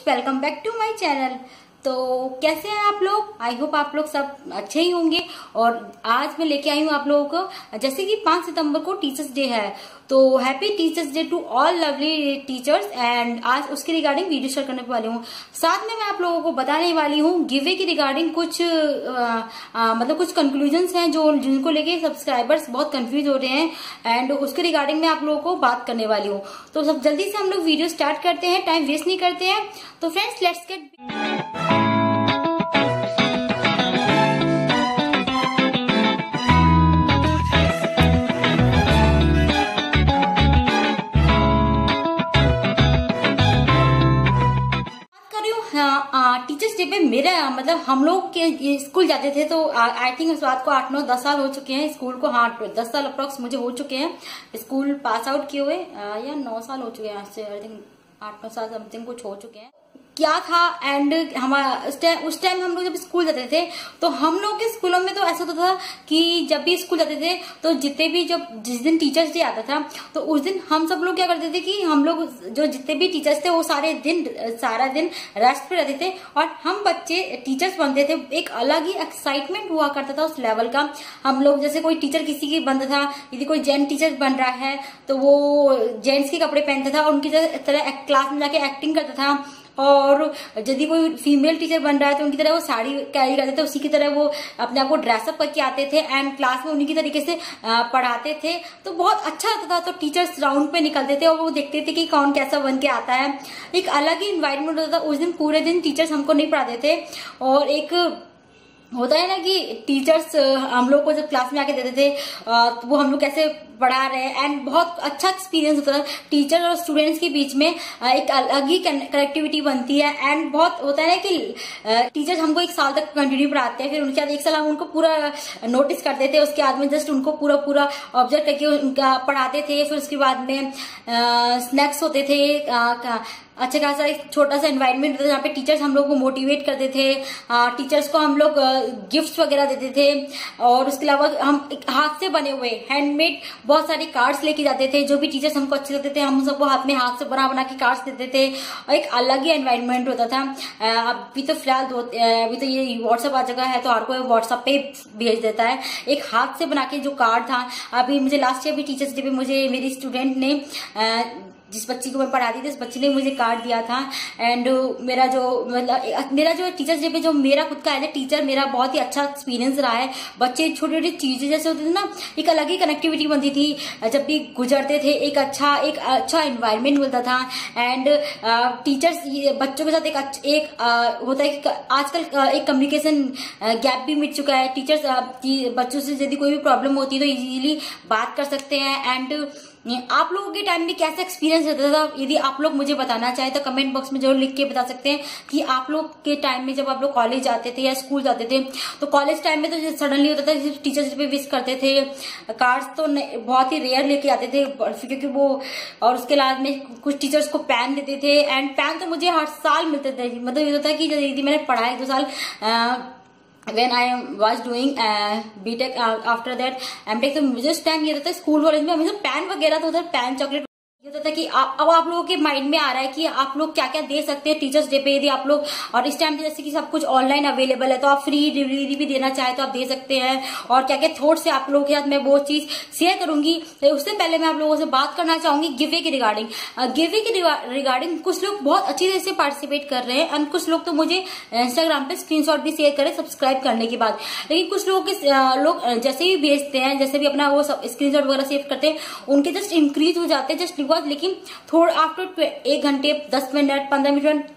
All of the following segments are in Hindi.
Welcome back to my channel. तो कैसे हैं आप लोग? आई होप आप लोग सब अच्छे ही होंगे। और आज मैं लेके आई हूँ आप लोगों को, जैसे कि 5 सितंबर को टीचर्स डे है, तो happy teachers day to all lovely teachers. And आज उसके रिगार्डिंग वीडियो शेयर करने वाली हूँ। साथ में मैं आप लोगों को बताने वाली हूँ गिवे की रिगार्डिंग कुछ मतलब कुछ कंक्लूजन्स हैं जो जिनको लेके सब्सक्राइबर्स बहुत कंफ्यूज हो रहे हैं, एंड उसके रिगार्डिंग मैं आप लोगों को बात करने वाली हूँ। तो सब जल्दी से हम लोग वीडियो स्टार्ट करते हैं, टाइम वेस्ट नहीं करते हैं। तो friends let's get teachers day पे मेरा मतलब हम लोग के स्कूल जाते थे, तो आई थिंक उस बात को 8-9-10 साल हो चुके हैं स्कूल को। हाँ 10 साल अप्रोक्स मुझे हो चुके हैं स्कूल पास आउट किए हुए, या 9 साल हो चुके हैं, आई थिंक 8-9 साल समथिंग कुछ हो चुके हैं। क्या था एंड हमारा उस टाइम हम लोग जब स्कूल जाते थे तो हम लोग के स्कूलों में तो ऐसा होता था कि जब भी स्कूल जाते थे तो जितने भी जिस दिन टीचर्स डे आता था तो उस दिन हम सब लोग क्या करते थे कि हम लोग जो जितने भी टीचर्स थे वो सारा दिन रेस्ट पे रहते थे, और हम बच्चे टीचर्स बनते थे। एक अलग ही एक्साइटमेंट हुआ करता था उस लेवल का। हम लोग जैसे कोई टीचर किसी की बनता था, यदि कोई जेंट टीचर बन रहा है तो वो जेंट्स के कपड़े पहनता था और उनकी तरह क्लास में जाके एक्टिंग करता था, और यदि कोई फीमेल टीचर बन रहा है तो उनकी तरह वो साड़ी कैरी करते थे, उसी की तरह वो अपने आप को ड्रेसअप करके आते थे एंड क्लास में उन्हीं की तरीके से पढ़ाते थे। तो बहुत अच्छा लगता था। तो टीचर्स राउंड पे निकलते थे और वो देखते थे कि कौन कैसा बन के आता है। एक अलग ही इन्वायरमेंट होता था। उस दिन पूरे दिन टीचर्स हमको नहीं पढ़ाते थे, और एक होता है ना कि टीचर्स हम लोग को जब क्लास में आके देते थे तो वो हम लोग कैसे पढ़ा रहे हैं, एंड बहुत अच्छा एक्सपीरियंस होता था। टीचर और स्टूडेंट्स के बीच में एक अलग ही कनेक्टिविटी बनती है, एंड बहुत होता है ना कि टीचर्स हमको 1 साल तक कंटिन्यू पढ़ाते हैं, फिर उनके बाद 1 साल हम उनको पूरा नोटिस करते थे, उसके बाद में जस्ट उनको पूरा ऑब्जर्व करके उनका पढ़ाते थे। फिर उसके बाद में स्नैक्स होते थे, अच्छा खासा एक छोटा सा एनवायरनमेंट होता था जहाँ पे टीचर्स हम लोग को मोटिवेट करते थे। टीचर्स को हम लोग गिफ्ट्स वगैरह देते थे, और उसके अलावा हम हाथ से बने हुए हैंडमेड बहुत सारे कार्ड्स लेके जाते थे। जो भी टीचर्स हमको अच्छे लगते थे हम उन सबको हाथ में हाथ से बना के कार्ड्स देते थे, और एक अलग ही एनवायरनमेंट होता था। अभी तो फिलहाल अभी तो ये व्हाट्सएप आ जगह है तो हर कोई व्हाट्सएप पे भेज देता है। एक हाथ से बना के जो कार्ड था, अभी मुझे लास्ट ईयर भी टीचर्स डे पे मुझे मेरी स्टूडेंट ने जिस बच्ची को मैं पढ़ाती थी उस बच्ची ने मुझे कार्ड दिया था। एंड मेरा जो टीचर्स डे पे जो मेरा खुद का है टीचर, मेरा बहुत ही अच्छा एक्सपीरियंस रहा है। बच्चे छोटी छोटी चीजें जैसे होती थी ना, एक अलग ही कनेक्टिविटी बनती थी जब भी गुजरते थे। एक अच्छा एनवायरनमेंट मिलता था, एंड टीचर्स बच्चों के साथ एक होता है कि आजकल एक कम्युनिकेशन गैप भी मिट चुका है। टीचर्स बच्चों से यदि कोई भी प्रॉब्लम होती है तो इजीली बात कर सकते हैं। एंड आप लोगों के टाइम में कैसा एक्सपीरियंस रहता था, यदि आप लोग मुझे बताना चाहे तो कमेंट बॉक्स में जरूर लिख के बता सकते हैं कि आप लोग के टाइम में जब आप लोग कॉलेज जाते थे या स्कूल जाते थे तो कॉलेज टाइम में तो सडनली होता था टीचर्स पे विश करते थे। कार्ड्स तो बहुत ही रेयर लेके आते थे क्योंकि वो, और उसके बाद में कुछ टीचर्स को पेन देते थे, एंड पेन तो मुझे हर साल मिलते थे। मतलब ये होता है कि यदि मैंने पढ़ा 1-2 साल when I was doing BTech, after that MTech, तो मुझे उस टाइम ये रहता है स्कूल कॉलेज में हमेशा पेन वगैरह तो उधर पेन चॉकलेट ये होता था कि अब आप लोगों के माइंड में आ रहा है कि आप लोग क्या क्या दे सकते हैं टीचर्स डे पे। यदि आप लोग, और इस टाइम पे जैसे कि सब कुछ ऑनलाइन अवेलेबल है तो आप फ्री डिलीवरी भी देना चाहे तो आप दे सकते हैं, और क्या क्या थॉट्स है आप लोगों के साथ मैं वो चीज शेयर करूंगी। तो उससे पहले मैं आप लोगों से बात करना चाहूंगी गिवे के रिगार्डिंग। गिवे के रिगार्डिंग कुछ लोग बहुत अच्छी तरह से पार्टिसिपेट कर रहे हैं, और कुछ लोग तो मुझे इंस्टाग्राम पे स्क्रीनशॉट भी शेयर करें सब्सक्राइब करने के बाद। लेकिन कुछ लोग जैसे भी भेजते हैं, जैसे भी अपना वो स्क्रीनशॉट वगैरह सेव करते हैं, उनके जस्ट इंक्रीज हो जाते हैं जस्ट बिकॉज। लेकिन थोड़ा आफ्टर 1 घंटे 10 मिनट 15 मिनट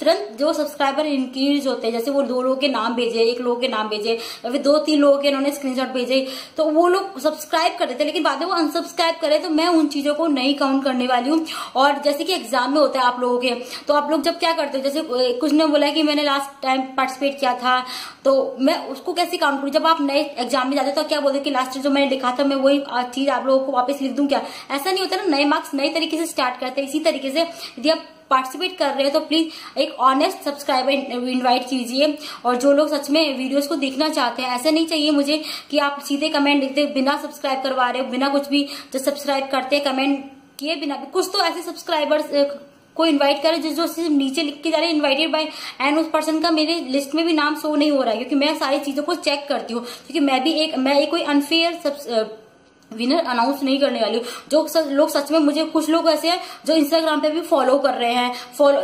तुरंत जो सब्सक्राइबर इंक्रीज होते हैं, जैसे वो 2 लोगों के नाम भेजे, 1 लोगों के नाम भेजे, या फिर 2-3 लोगों के उन्होंने स्क्रीनशॉट भेजे, तो वो लोग सब्सक्राइब कर देते हैं। लेकिन बाद में वो अनसब्सक्राइब करे तो मैं उन चीजों को नहीं काउंट करने वाली हूँ। और जैसे कि एग्जाम में होता है आप लोगों के, तो आप लोग जब क्या करते हो, जैसे कुछ ने बोला कि मैंने लास्ट टाइम पार्टिसिपेट किया था तो मैं उसको कैसे काउंट करूँ। जब आप नए एग्जाम में जाते हो तो क्या बोलते कि लास्ट जो मैंने लिखा था मैं वही चीज आप लोगों को वापस लिख दूं क्या? ऐसा नहीं होता ना। नए मार्क्स नए तरीके से स्टार्ट करते हैं। इसी तरीके से यदि आप पार्टिसिपेट कर रहे हो तो प्लीज एक ऑनेस्ट सब्सक्राइबर इनवाइट कीजिए। और जो लोग सच में वीडियोस को देखना चाहते हैं, ऐसा नहीं चाहिए मुझे कि आप सीधे कमेंट लिखते बिना सब्सक्राइब करवा रहे हो, बिना कुछ भी जो सब्सक्राइब करते कमेंट किए बिना भी। कुछ तो ऐसे सब्सक्राइबर्स को इनवाइट करे जो सिर्फ नीचे लिख के जा रहे हैं इनवाइटेड बाय, एंड उस पर्सन का मेरे लिस्ट में भी नाम शो नहीं हो रहा है, क्योंकि मैं सारी चीजों को चेक करती हूँ, क्योंकि मैं एक कोई अनफेयर विनर अनाउंस नहीं करने वाली हूँ। जो लोग सच में, मुझे कुछ लोग ऐसे हैं जो इंस्टाग्राम पे भी फॉलो कर रहे हैं,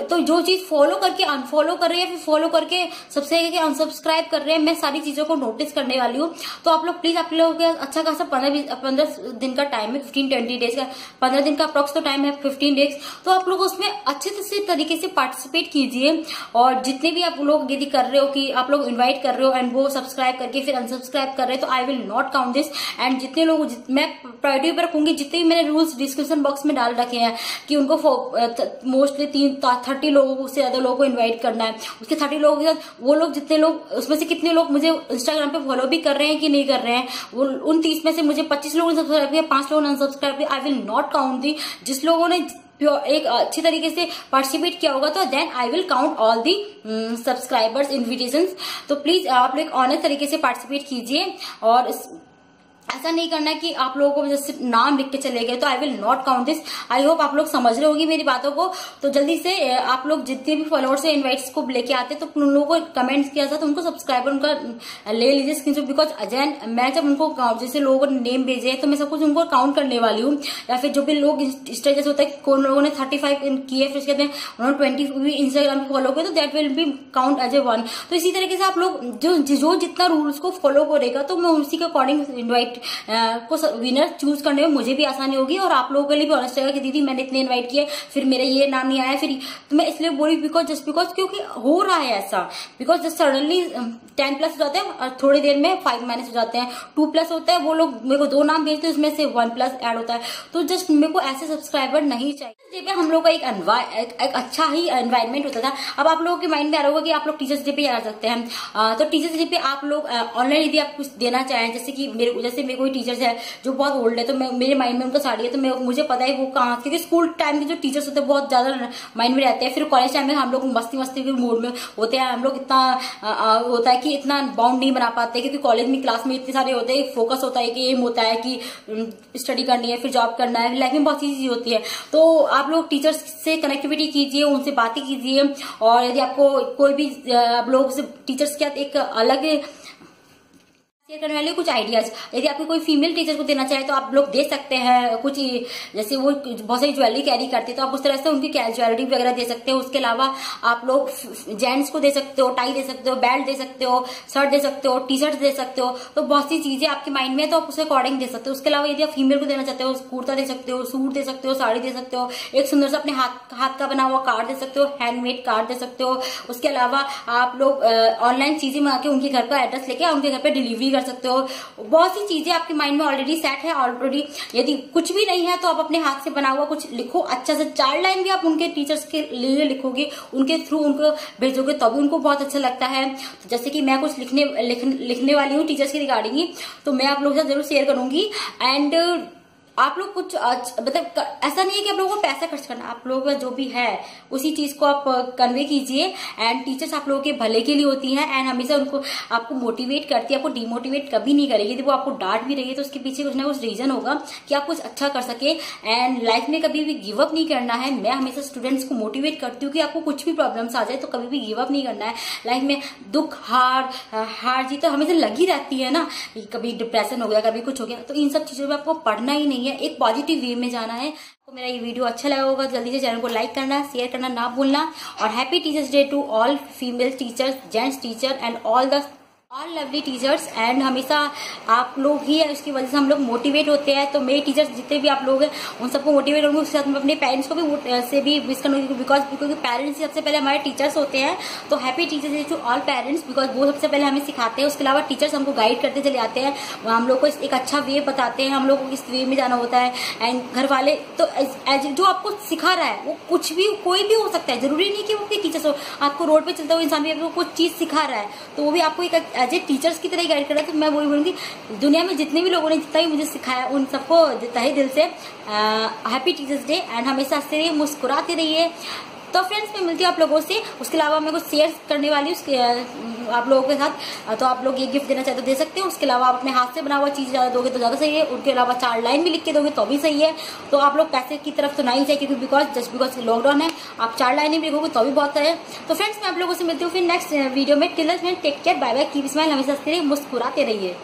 तो जो चीज फॉलो करके अनफॉलो कर रहे हैं, फिर फॉलो करके सबसे अनसब्सक्राइब कर रहे हैं, मैं सारी चीजों को नोटिस करने वाली हूँ। तो आप लोग प्लीज, आप लोगों के अच्छा खासा 15 दिन का टाइम है, 15-20 डेज का, 15 दिन का अप्रोक्स तो टाइम है, 15 डेज। तो आप लोग उसमें अच्छे से तरीके से पार्टिसिपेट कीजिए, और जितने भी आप लोग यदि कर रहे हो कि आप लोग इन्वाइट कर रहे हो एंड वो सब्सक्राइब करके फिर अनसब्सक्राइब कर रहे हो, तो I will not count this. And जितने लोग, मैं प्रायोरिटी पर रखूंगी, जितने भी मैंने रूल्स डिस्क्रिप्शन बॉक्स में डाल रखे हैं कि उनको मोस्टली 30 लोगों से ज्यादा लोगों को इनवाइट करना है, उसके 30 लोगों के साथ वो लोग जितने लोग, उसमें से कितने लोग मुझे इंस्टाग्राम पे फॉलो भी कर रहे हैं कि नहीं कर रहे हैं, वो उन 30 में से मुझे 25 लोगों ने सब्सक्राइब किया, 5 लोगों ने अनसब्सक्राइब किया, आई विल नॉट काउंट दी। जिस लोगों ने एक अच्छी तरीके से पार्टिसिपेट किया होगा, तो then I will count all the subscribers invitations. तो प्लीज आप लोग ऑनेस्ट तरीके से पार्टिसिपेट कीजिए, और ऐसा नहीं करना है कि आप लोगों को जैसे नाम लिख के चले गए, तो I will not count this. I hope आप लोग समझ रहे होगी मेरी बातों को। तो जल्दी से आप लोग जितने भी फॉलोअर्स से इनवाइट्स को लेके आते हैं, तो उन लोगों को कमेंट्स किया था, तो उनको सब्सक्राइबर उनका ले लीजिए स्क्रीनशॉट, बिकॉज अजैन मैं जब उनको जैसे लोगों ने नेम भेजे तो मैं सब कुछ उनको काउंट करने वाली हूँ। या फिर जो भी लोग स्टेटस होता है, कौन लोगों ने 35 किए, फिर कहते हैं उन्होंने 20 भी इंस्टाग्राम पे फॉलो किया, तो that will be count as a 1। तो इसी तरीके से आप लोग जो जितना रूल्स को फॉलो करेगा, तो मैं उसी के अकॉर्डिंग इन्वाइट को विनर चूज करने में मुझे भी आसानी होगी, और आप लोगों के लिए भी ऑनेस्ट रहेगा कि दीदी मैंने इतने इनवाइट किए, फिर मेरा ये नाम नहीं आया, फिर तो मैं इसलिए बोली बिकॉज क्योंकि हो रहा है ऐसा, बिकॉज जस्ट सडनली 10+ हो जाते हैं और थोड़ी देर में 5- हो जाते हैं, 2+ होता है, वो लोग मेरे को 2 नाम भेजते हैं, उसमें से 1+ ऐड होता है। तो जस्ट मेरे को ऐसे सब्सक्राइबर नहीं चाहिए। पे हम लोग का एक अच्छा ही एनवायरमेंट होता था। अब आप लोगों के माइंड में आ रहा होगा कि आप लोग टीचर्स डे पे आ सकते हैं, तो टीचर्स डे पे आप लोग ऑनलाइन यदि आप कुछ देना चाहें, जैसे कि मेरे कोई टीचर्स है जो बहुत ओल्ड है, तो मेरे माइंड में उनका साड़ी है, तो मुझे पता है वो कहाँ, क्योंकि स्कूल टाइम के जो टीचर्स होते हैं बहुत ज्यादा माइंड में रहते हैं। फिर कॉलेज टाइम में हम लोग मस्ती के मूड में होते हैं, हम लोग इतना होता है कि इतना बाउंड नहीं बना पाते, क्योंकि कॉलेज में क्लास में इतने सारे होते हैं, फोकस होता है कि एम होता है कि स्टडी करनी है, फिर जॉब करना है, लाइफ में बहुत सी चीज होती है। तो आप लोग टीचर्स से कनेक्टिविटी कीजिए, उनसे बातें कीजिए, और यदि आपको कोई भी आप लोग से टीचर्स के साथ एक अलग शेयर करने वाले कुछ आइडियाज, यदि आपको कोई फीमेल टीचर को देना चाहे तो आप लोग दे सकते हैं कुछ, जैसे वो बहुत सारी ज्वेलरी कैरी करती है तो आप उस तरह से उनकी ज्वेलरी वगैरह दे सकते हो। उसके अलावा आप लोग जेंट्स को दे सकते हो, टाई दे सकते हो, बेल्ट दे सकते हो, शर्ट दे सकते हो, टी शर्ट दे सकते हो। तो बहुत सी चीजें आपके माइंड में है तो आप उसके अकॉर्डिंग दे सकते हो। उसके अलावा यदि आप फीमेल को देना चाहते हो, कुर्ता दे सकते हो, सूट दे सकते हो, साड़ी दे सकते हो, एक सुंदर सा अपने हाथ का बना हुआ कार्ड दे सकते हो, हैंडमेड कार्ड दे सकते हो। उसके अलावा आप लोग ऑनलाइन चीजें मंगा के उनके घर का एड्रेस लेके उनके घर पे डिलीवरी कर सकते हो। बहुत सी चीजें आपके माइंड में ऑलरेडी सेट है ऑलरेडी। यदि कुछ भी नहीं है तो आप अपने हाथ से बना हुआ कुछ लिखो, अच्छा से 4 लाइन भी आप उनके टीचर्स के लिए लिखोगे, उनके थ्रू उनको भेजोगे तो भी उनको बहुत अच्छा लगता है। तो जैसे कि मैं कुछ लिखने वाली हूँ टीचर्स के रिगार्डिंग ही, तो मैं आप लोगों के साथ जरूर शेयर करूंगी। एंड आप लोग कुछ मतलब ऐसा नहीं है कि आप लोगों को पैसा खर्च करना, आप लोगों का जो भी है उसी चीज को आप कन्वे कीजिए। एंड टीचर्स आप लोगों के भले के लिए होती हैं एंड हमेशा उनको आपको मोटिवेट करती है, आपको डिमोटिवेट कभी नहीं करेगी। यदि वो आपको डांट भी रही है तो उसके पीछे कुछ ना कुछ रीजन होगा कि आप कुछ अच्छा कर सके। एंड लाइफ में कभी भी गिव अप नहीं करना है। मैं हमेशा स्टूडेंट्स को मोटिवेट करती हूँ कि आपको कुछ भी प्रॉब्लम्स आ जाए तो कभी भी गिव अप नहीं करना है। लाइफ में दुख हार जीत तो हमेशा लगी रहती है ना, कभी डिप्रेशन हो गया, कभी कुछ हो गया, तो इन सब चीजों में आपको पढ़ना ही नहीं है, एक पॉजिटिव वे में जाना है। तो मेरा ये वीडियो अच्छा लगा होगा जल्दी से चैनल को लाइक करना, शेयर करना ना भूलना। और happy teachers day to all female teachers, gents teacher and all lovely teachers. And हमेशा आप लोग ही है, उसकी वजह से हम लोग मोटिवेट होते हैं। तो मेरे टीचर्स जितने भी आप लोग हैं उन सबको मोटिवेट करूंगी, उसके साथ मैं अपने पेरेंट्स को भी से भी विश करूंगी, बिकॉज पेरेंट्स सबसे पहले हमारे टीचर्स होते हैं। तो happy teachers day to all parents, because वो सबसे पहले हमें सिखाते हैं। उसके अलावा टीचर्स हमको गाइड करते चले आते हैं, हम लोग को एक अच्छा वे बताते हैं, हम लोग को इस वे में जाना होता है। एंड घर वाले तो जो आपको सिखा रहा है वो कुछ भी कोई भी हो सकता है, जरूरी नहीं कि वो आपके टीचर्स हो। आपको रोड पे चलता हुआ इंसान भी आपको कुछ चीज सिखा रहा है तो वो भी आपको एक एज ए टीचर्स की गाइड कर रहा है। तो मैं वही बोलूंगी, दुनिया में जितने भी लोगों ने जितना भी मुझे सिखाया उन सबको तहे दिल से हैप्पी टीचर्स डे। एंड हमेशा हंसते रहिए, मुस्कुराते रहिए, तो फ्रेंड्स मैं मिलती हूँ आप लोगों से। उसके अलावा मैं कुछ शेयर करने वाली हूँ आप लोगों के साथ, तो आप लोग ये गिफ्ट देना चाहते तो दे सकते हो। उसके अलावा आप अपने हाथ से बना हुआ चीज ज्यादा दोगे तो ज्यादा सही है। उनके अलावा 4 लाइन भी लिख के दोगे तो भी सही है। तो आप लोग पैसे की तरफ तो नहीं जाए, क्योंकि जस्ट बिकॉज लॉकडाउन है, आप 4 लाइनें भी लिखोगे तो भी बहुत है। तो फ्रेंड्स मैं आप लोगों से मिलती हूँ फिर नेक्स्ट वीडियो में। Till then take care, bye bye, keep smile, हमेशा मुस्कुराते रहिए।